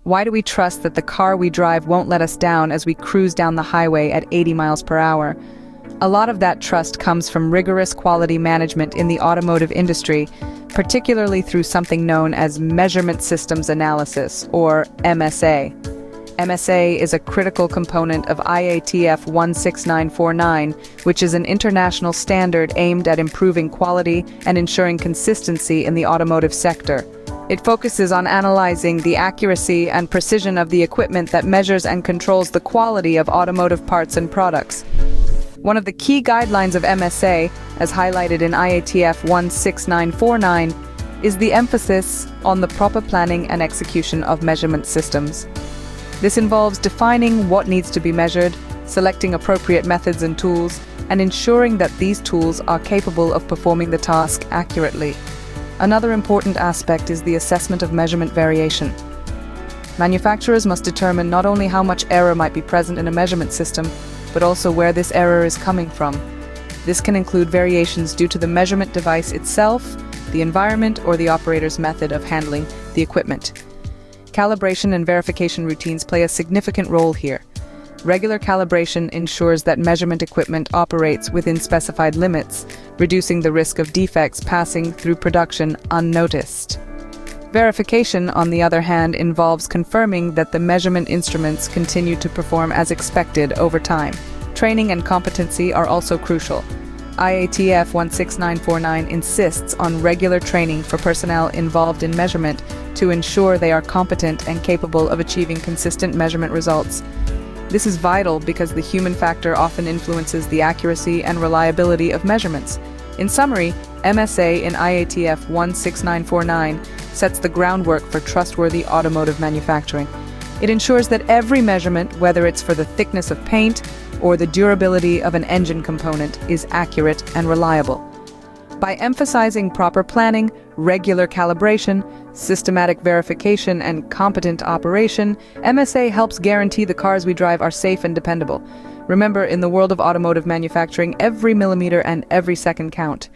Why do we trust that the car we drive won't let us down as we cruise down the highway at 80 miles per hour? A lot of that trust comes from rigorous quality management in the automotive industry, particularly through something known as Measurement Systems Analysis, or MSA. MSA is a critical component of IATF 16949, which is an international standard aimed at improving quality and ensuring consistency in the automotive sector. It focuses on analyzing the accuracy and precision of the equipment that measures and controls the quality of automotive parts and products. One of the key guidelines of MSA, as highlighted in IATF 16949, is the emphasis on the proper planning and execution of measurement systems. This involves defining what needs to be measured, selecting appropriate methods and tools, and ensuring that these tools are capable of performing the task accurately. Another important aspect is the assessment of measurement variation. Manufacturers must determine not only how much error might be present in a measurement system, but also where this error is coming from. This can include variations due to the measurement device itself, the environment, or the operator's method of handling the equipment. Calibration and verification routines play a significant role here. Regular calibration ensures that measurement equipment operates within specified limits, reducing the risk of defects passing through production unnoticed. Verification, on the other hand, involves confirming that the measurement instruments continue to perform as expected over time. Training and competency are also crucial. IATF 16949 insists on regular training for personnel involved in measurement to ensure they are competent and capable of achieving consistent measurement results. This is vital because the human factor often influences the accuracy and reliability of measurements. In summary, MSA in IATF 16949 sets the groundwork for trustworthy automotive manufacturing. It ensures that every measurement, whether it's for the thickness of paint or the durability of an engine component, is accurate and reliable. By emphasizing proper planning, regular calibration, systematic verification, and competent operation, MSA helps guarantee the cars we drive are safe and dependable. Remember, in the world of automotive manufacturing, every millimeter and every second count.